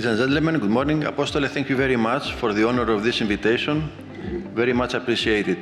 Ladies and gentlemen, good morning. Apostole, thank you very much for the honor of this invitation. Very much appreciated.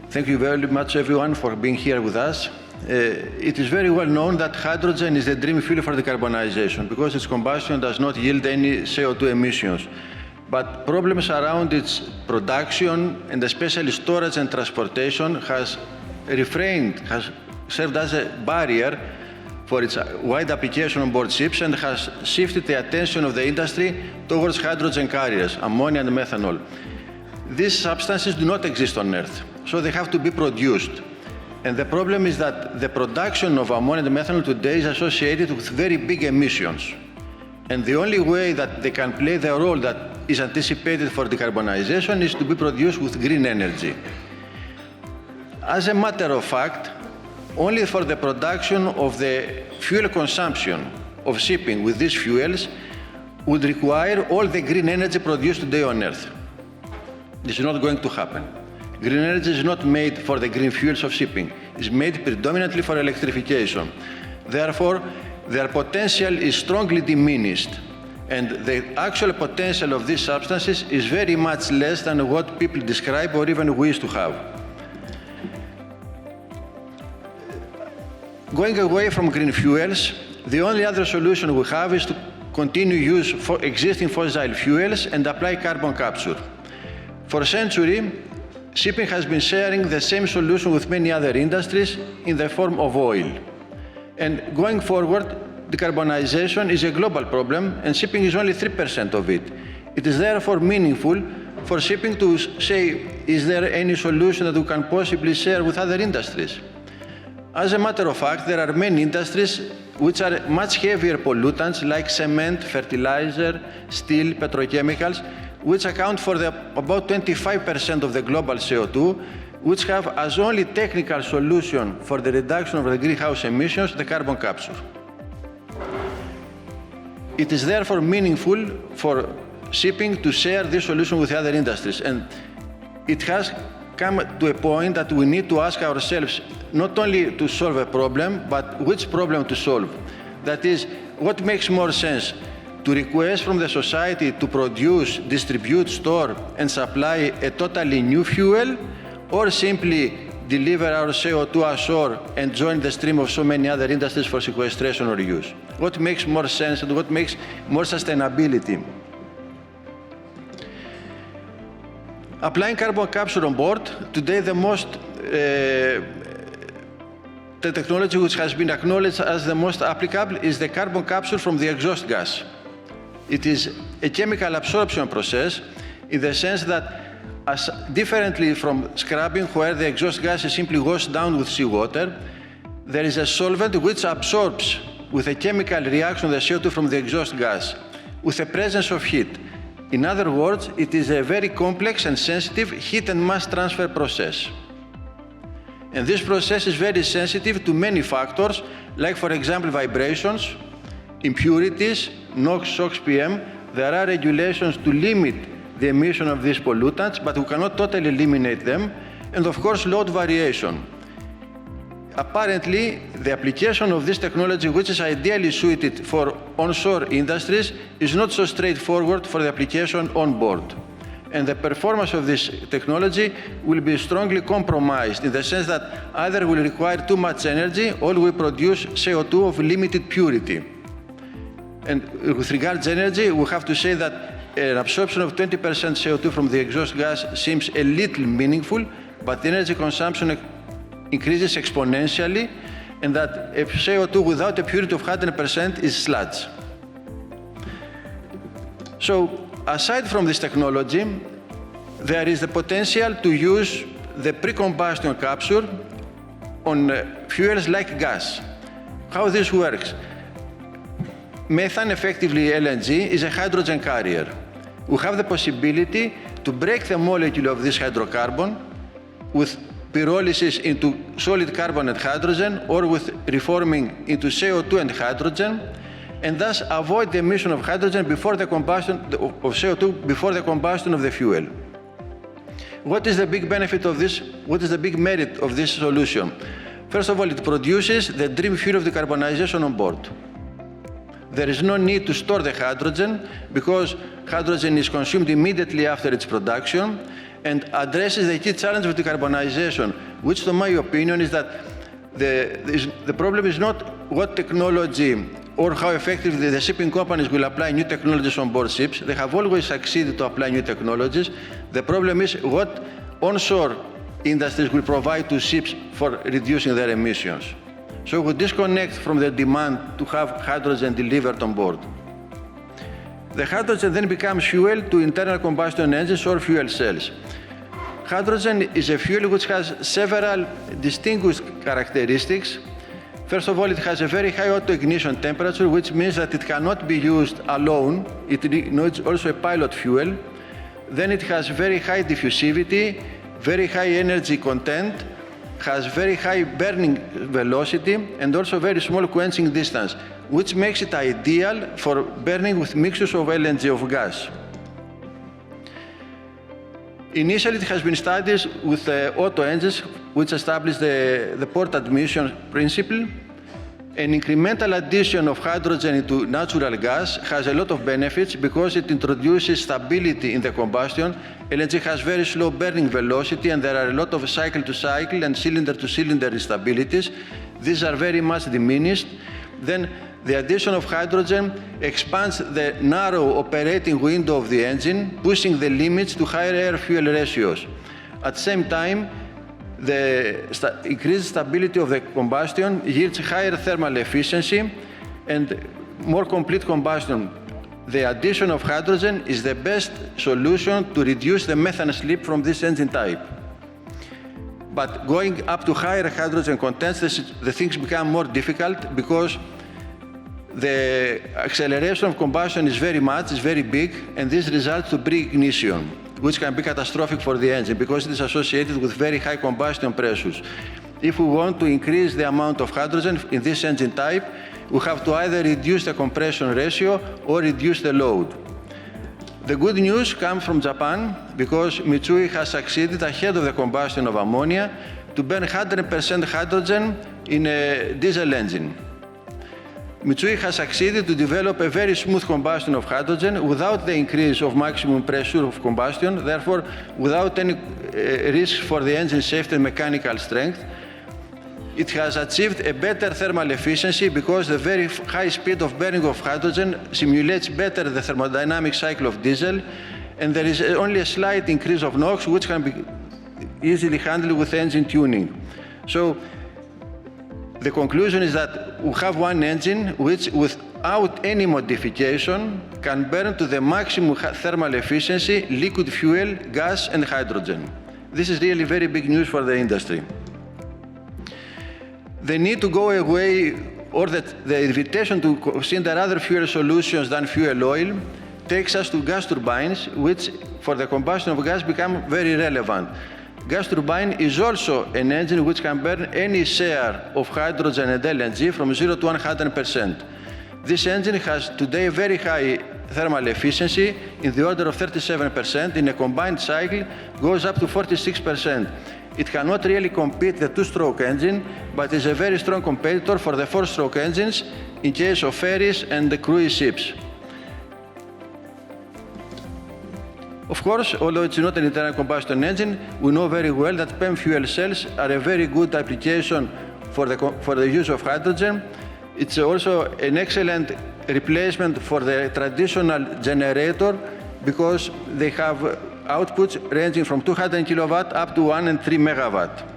Thank you very much, everyone, for being here with us. It is very well known that hydrogen is the dream fuel for decarbonization because its combustion does not yield any CO2 emissions. But problems around its production and especially storage and transportation has served as a barrier for its wide application on board ships and has shifted the attention of the industry towards hydrogen carriers, ammonia and methanol. These substances do not exist on Earth, so they have to be produced. And the problem is that the production of ammonia and methanol today is associated with very big emissions. And the only way that they can play the role that is anticipated for decarbonization is to be produced with green energy. As a matter of fact, only for the production of the fuel consumption of shipping with these fuels would require all the green energy produced today on Earth. This is not going to happen. Green energy is not made for the green fuels of shipping. It's made predominantly for electrification. Therefore, their potential is strongly diminished, and the actual potential of these substances is very much less than what people describe or even wish to have. Going away from green fuels, the only other solution we have is to continue use for existing fossil fuels and apply carbon capture. For a century, shipping has been sharing the same solution with many other industries in the form of oil. And going forward, decarbonization is a global problem, and shipping is only 3% of it. It is therefore meaningful for shipping to say, is there any solution that we can possibly share with other industries? As a matter of fact, there are many industries which are much heavier pollutants like cement, fertilizer, steel, petrochemicals, which account for about 25% of the global CO2, which have as only technical solution for the reduction of the greenhouse emissions the carbon capture. It is therefore meaningful for shipping to share this solution with other industries, and it has come to a point that we need to ask ourselves not only to solve a problem, but which problem to solve. That is, what makes more sense? To request from the society to produce, distribute, store, and supply a totally new fuel, or simply deliver our CO2 ashore and join the stream of so many other industries for sequestration or use? What makes more sense and what makes more sustainability? Applying carbon capture on board, today the technology which has been acknowledged as the most applicable is the carbon capture from the exhaust gas. It is a chemical absorption process in the sense that, as differently from scrubbing where the exhaust gas is simply washed down with seawater, there is a solvent which absorbs with a chemical reaction the CO2 from the exhaust gas with the presence of heat. In other words, it is a very complex and sensitive heat and mass transfer process. And this process is very sensitive to many factors, like, for example, vibrations, impurities, NOx, SOx, PM. There are regulations to limit the emission of these pollutants, but we cannot totally eliminate them. And of course, load variation. Apparently, the application of this technology, which is ideally suited for onshore industries, is not so straightforward for the application on board. And the performance of this technology will be strongly compromised in the sense that either will require too much energy or will produce CO2 of limited purity. And with regards to energy, we have to say that an absorption of 20% CO2 from the exhaust gas seems a little meaningful, but the energy consumption increases exponentially, and that CO2 without a purity of 100% is sludge. So, aside from this technology, there is the potential to use the pre-combustion capture on fuels like gas. How this works? Methane, effectively LNG, is a hydrogen carrier. We have the possibility to break the molecule of this hydrocarbon with pyrolysis into solid carbon and hydrogen, or with reforming into CO2 and hydrogen, and thus avoid the emission of hydrogen before the combustion of CO2 before the combustion of the fuel. What is the big benefit of this? What is the big merit of this solution? First of all, it produces the dream fuel of decarbonization on board. there is no need to store the hydrogen because hydrogen is consumed immediately after its production and addresses the key challenge of decarbonization, which, to my opinion, is that the problem is not what technology or how effectively the shipping companies will apply new technologies on board ships. They have always succeeded to apply new technologies. The problem is what onshore industries will provide to ships for reducing their emissions. So we disconnect from the demand to have hydrogen delivered on board. The hydrogen then becomes fuel to internal combustion engines or fuel cells. Hydrogen is a fuel which has several distinguished characteristics. First of all, it has a very high auto-ignition temperature, which means that it cannot be used alone. It needs also a pilot fuel. Then it has very high diffusivity, very high energy content, has very high burning velocity, and also very small quenching distance, which makes it ideal for burning with mixtures of LNG of gas. Initially, it has been studied with auto engines, which established the port admission principle. An incremental addition of hydrogen into natural gas has a lot of benefits because it introduces stability in the combustion. LNG has very slow burning velocity, and there are a lot of cycle-to-cycle and cylinder-to-cylinder instabilities. These are very much diminished. Then the addition of hydrogen expands the narrow operating window of the engine, pushing the limits to higher air-fuel ratios. At the same time, the increased stability of the combustion yields higher thermal efficiency and more complete combustion. The addition of hydrogen is the best solution to reduce the methane slip from this engine type. But going up to higher hydrogen contents, the things become more difficult because the acceleration of combustion is very big, and this results to pre-ignition, which can be catastrophic for the engine because it is associated with very high combustion pressures. If we want to increase the amount of hydrogen in this engine type, we have to either reduce the compression ratio or reduce the load. The good news comes from Japan because Mitsui has succeeded ahead of the combustion of ammonia to burn 100% hydrogen in a diesel engine. Mitsui has succeeded to develop a very smooth combustion of hydrogen without the increase of maximum pressure of combustion, therefore without any risk for the engine safety and mechanical strength. It has achieved a better thermal efficiency because the very high speed of burning of hydrogen simulates better the thermodynamic cycle of diesel, and there is only a slight increase of NOx, which can be easily handled with engine tuning. So the conclusion is that we have one engine which, without any modification, can burn to the maximum thermal efficiency liquid fuel, gas, and hydrogen. This is really very big news for the industry. The need to go away, or the invitation to consider other fuel solutions than fuel oil, takes us to gas turbines, which, for the combustion of gas, become very relevant. Gas turbine is also an engine which can burn any share of hydrogen and LNG from 0 to 100%. This engine has today very high thermal efficiency in the order of 37%. In a combined cycle, goes up to 46%. It cannot really compete the two-stroke engine, but is a very strong competitor for the four-stroke engines in case of ferries and the cruise ships. Of course, although it's not an internal combustion engine, we know very well that PEM fuel cells are a very good application for the use of hydrogen. It's also an excellent replacement for the traditional generator because they have outputs ranging from 200 kilowatt up to 1 and 3 megawatt.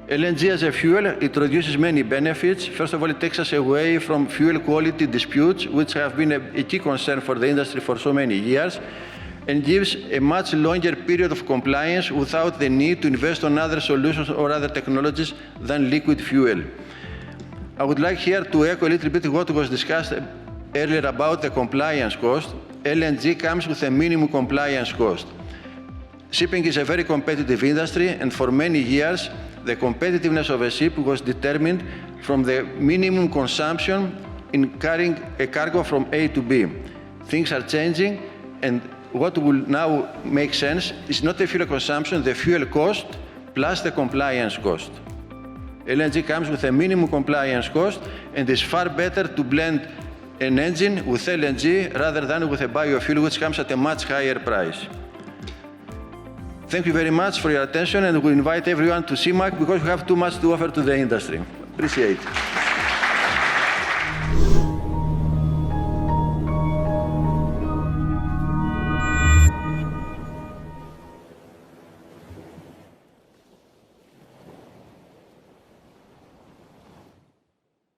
LNG as a fuel introduces many benefits. First of all, it takes us away from fuel quality disputes, which have been a key concern for the industry for so many years, and gives a much longer period of compliance without the need to invest on other solutions or other technologies than liquid fuel. I would like here to echo a little bit what was discussed earlier about the compliance cost. LNG comes with a minimum compliance cost. Shipping is a very competitive industry, and for many years, the competitiveness of a ship was determined from the minimum consumption in carrying a cargo from A to B. Things are changing, and what will now make sense is not the fuel consumption, the fuel cost plus the compliance cost. LNG comes with a minimum compliance cost and is far better to blend an engine with LNG rather than with a biofuel, which comes at a much higher price. Thank you very much for your attention, and we invite everyone to CIMAC because we have too much to offer to the industry. Appreciate it.